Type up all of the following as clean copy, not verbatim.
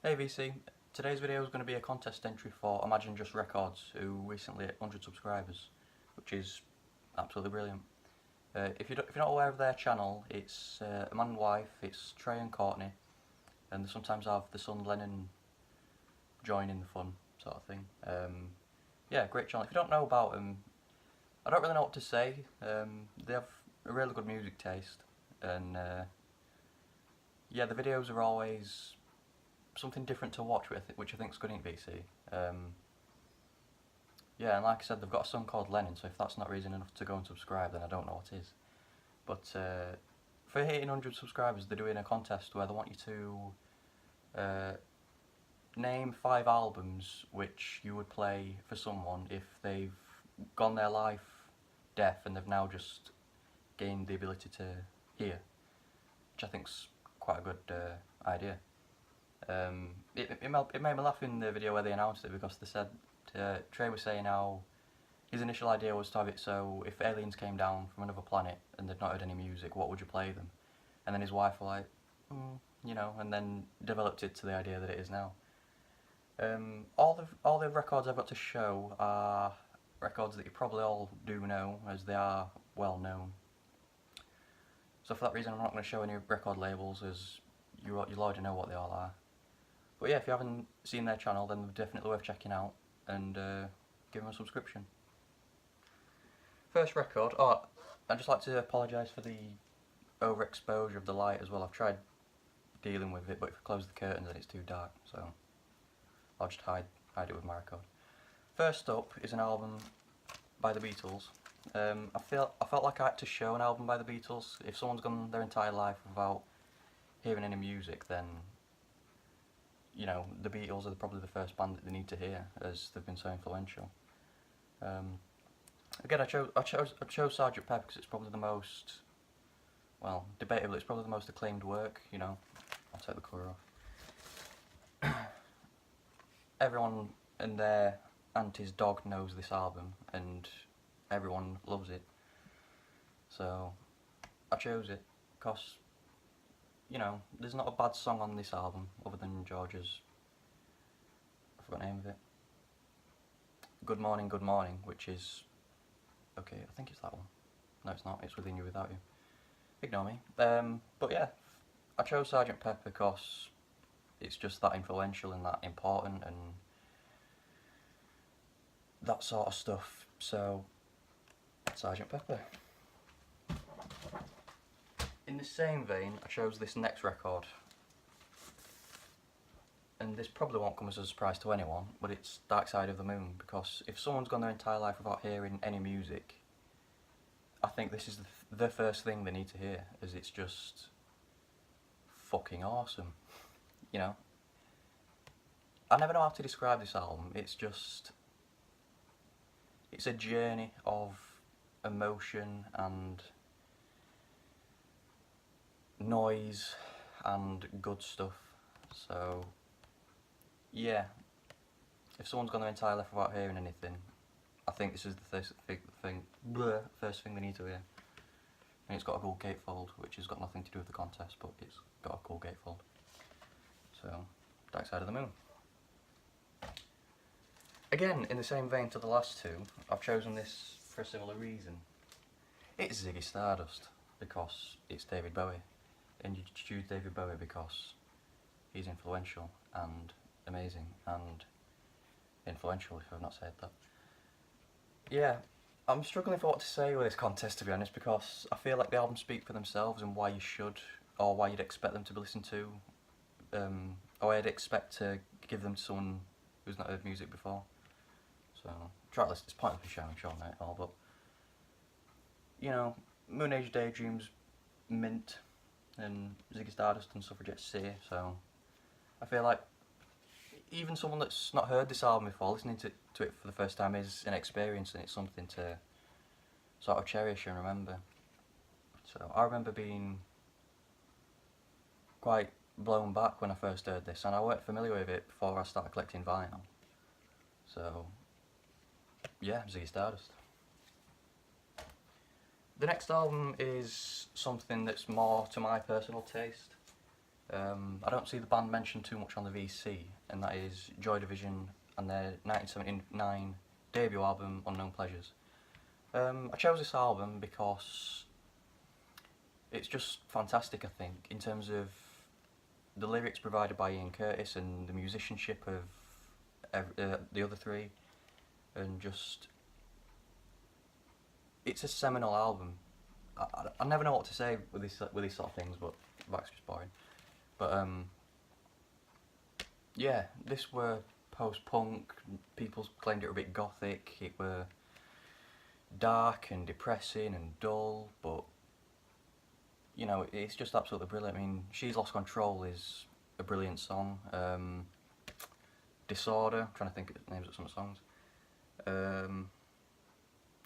Hey VC, today's video is going to be a contest entry for Imagine Just Records, who recently hit 100 subscribers, which is absolutely brilliant. If you're not aware of their channel, it's a man and wife, it's Trey and Courtney, and they sometimes have the son Lennon join in the fun, sort of thing. Yeah, great channel. If you don't know about them, I don't really know what to say. They have a really good music taste, and yeah, the videos are always something different to watch, which I think is good in VC. Yeah, and like I said, they've got a son called Lennon, so if that's not reason enough to go and subscribe, then I don't know what is. But for hitting 100 subscribers, they're doing a contest where they want you to name 5 albums which you would play for someone if they've gone their life deaf and they've now just gained the ability to hear, which I think's quite a good idea. It made me laugh in the video where they announced it, because they said, Trey was saying how his initial idea was to have it so if aliens came down from another planet and they'd not heard any music, what would you play them? And then his wife was like, you know, and then developed it to the idea that it is now. All the records I've got to show are records that you probably all do know, as they are well known. So for that reason, I'm not going to show any record labels, as you'll already know what they all are. But yeah, if you haven't seen their channel, then they're definitely worth checking out, and give them a subscription. First record, I'd just like to apologise for the overexposure of the light as well. I've tried dealing with it, but if I close the curtains then it's too dark, so I'll just hide it with my record. First up is an album by the Beatles. I felt like I had to show an album by the Beatles. If someone's gone their entire life without hearing any music, then you know, the Beatles are probably the first band that they need to hear, as they've been so influential. Again, I chose Sgt. Pepper because it's probably the most, well, debatable. It's probably the most acclaimed work. You know, I'll take the cover off. Everyone and their auntie's dog knows this album, and everyone loves it. So I chose it because, you know, there's not a bad song on this album other than George's, I forgot the name of it, Good Morning, which is, okay, I think it's that one. No, it's not, it's Within You Without You. Ignore me. But yeah, I chose Sgt. Pepper because it's just that influential and that important and that sort of stuff, so Sgt. Pepper. In the same vein, I chose this next record, and this probably won't come as a surprise to anyone, but it's Dark Side of the Moon, because if someone's gone their entire life without hearing any music, I think this is the first thing they need to hear, as it's just fucking awesome, you know. I never know how to describe this album. It's a journey of emotion and noise and good stuff. So yeah, if someone's gone their entire life without hearing anything, I think this is the first thing they need to hear. And it's got a gold gatefold, which has got nothing to do with the contest, but it's got a gold gatefold. So, Dark Side of the Moon. Again, in the same vein to the last two, I've chosen this for a similar reason. It's Ziggy Stardust, because it's David Bowie. And you choose David Bowie because he's influential and amazing and influential, if I've not said that. Yeah, I'm struggling for what to say with this contest, to be honest, because I feel like the albums speak for themselves and why you should, or why you'd expect them to be listened to, or I'd expect to give them to someone who's not heard music before. So, track list is pointless for showing Sean it all, but, you know, Moon Age Daydreams, mint, and Ziggy Stardust and Suffragette City, so I feel like even someone that's not heard this album before, listening to it for the first time is an experience, and it's something to sort of cherish and remember. So I remember being quite blown back when I first heard this, and I weren't familiar with it before I started collecting vinyl. So yeah, Ziggy Stardust. The next album is something that's more to my personal taste. I don't see the band mentioned too much on the VC, and that is Joy Division and their 1979 debut album, Unknown Pleasures. I chose this album because it's just fantastic, I think, in terms of the lyrics provided by Ian Curtis and the musicianship of the other three, and just, it's a seminal album. I never know what to say with these sort of things, but that's just boring. But yeah, this were post-punk. People claimed it were a bit gothic. It were dark and depressing and dull, but you know, it's just absolutely brilliant. I mean, She's Lost Control is a brilliant song. Disorder, I'm trying to think of the names of some of the songs.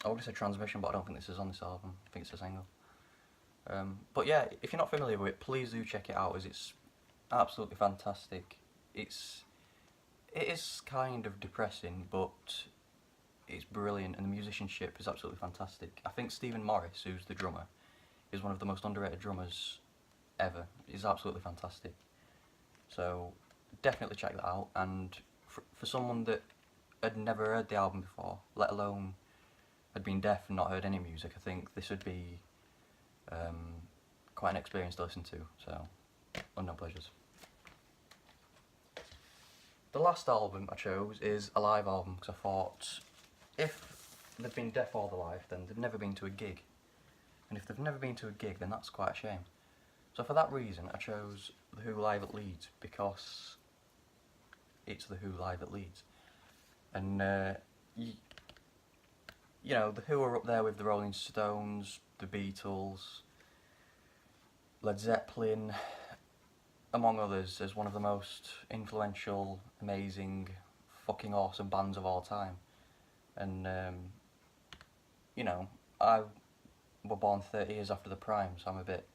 I would say Transmission, but I don't think this is on this album. I think it's a single. But yeah, if you're not familiar with it, please do check it out, as it's absolutely fantastic. It is kind of depressing, but it's brilliant, and the musicianship is absolutely fantastic. I think Stephen Morris, who's the drummer, is one of the most underrated drummers ever. He's absolutely fantastic. So definitely check that out, and for someone that had never heard the album before, let alone had been deaf and not heard any music, I think this would be quite an experience to listen to. So, Unknown Pleasures. The last album I chose is a live album, because I thought if they've been deaf all their life, then they've never been to a gig. And if they've never been to a gig, then that's quite a shame. So for that reason, I chose The Who live at Leeds, because it's The Who live at Leeds. And, you know, The Who are up there with the Rolling Stones, the Beatles, Led Zeppelin, among others, as one of the most influential, amazing, fucking awesome bands of all time. And, you know, I was born 30 years after the prime, so I'm a bit...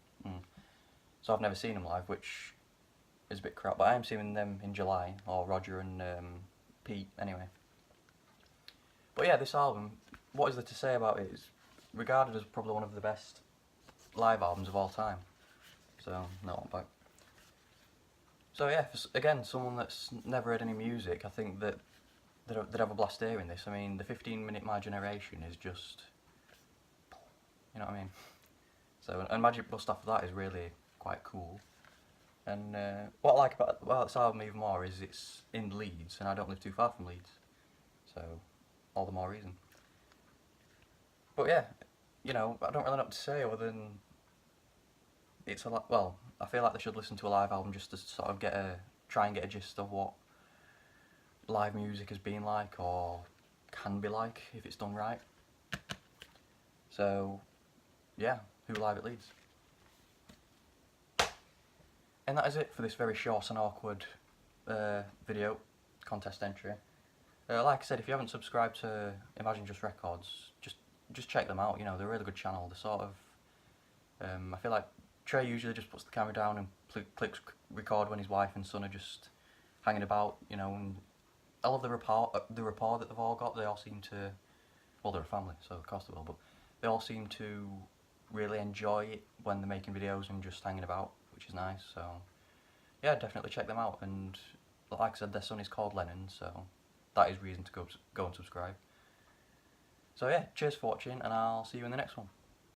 So I've never seen them live, which is a bit crap, but I am seeing them in July, or Roger and Pete, anyway. But yeah, this album, what is there to say about it? It's regarded as probably one of the best live albums of all time. So, no, I'm back. So yeah, again, someone that's never heard any music, I think that they'd have a blast hearing this. I mean, the 15-minute My Generation is just, you know what I mean? So, and Magic Bust after that is really quite cool. And what I like about this album even more is it's in Leeds, and I don't live too far from Leeds. So, all the more reason. But yeah, you know, I don't really know what to say other than it's a lot. Well, I feel like they should listen to a live album just to sort of try and get a gist of what live music has been like, or can be like if it's done right. So yeah, Who live at Leeds. And that is it for this very short and awkward video contest entry. Like I said, if you haven't subscribed to Imagine Just Records, just check them out. You know, they're a really good channel. They're sort of, I feel like Trey usually just puts the camera down and clicks record when his wife and son are just hanging about. You know, and I love the rapport that they've all got. They all seem to, well, they're a family, so of course they will, but they all seem to really enjoy it when they're making videos and just hanging about, which is nice. So yeah, definitely check them out. And like I said, their son is called Lennon, so that is reason to go and subscribe. So yeah, cheers for watching, and I'll see you in the next one.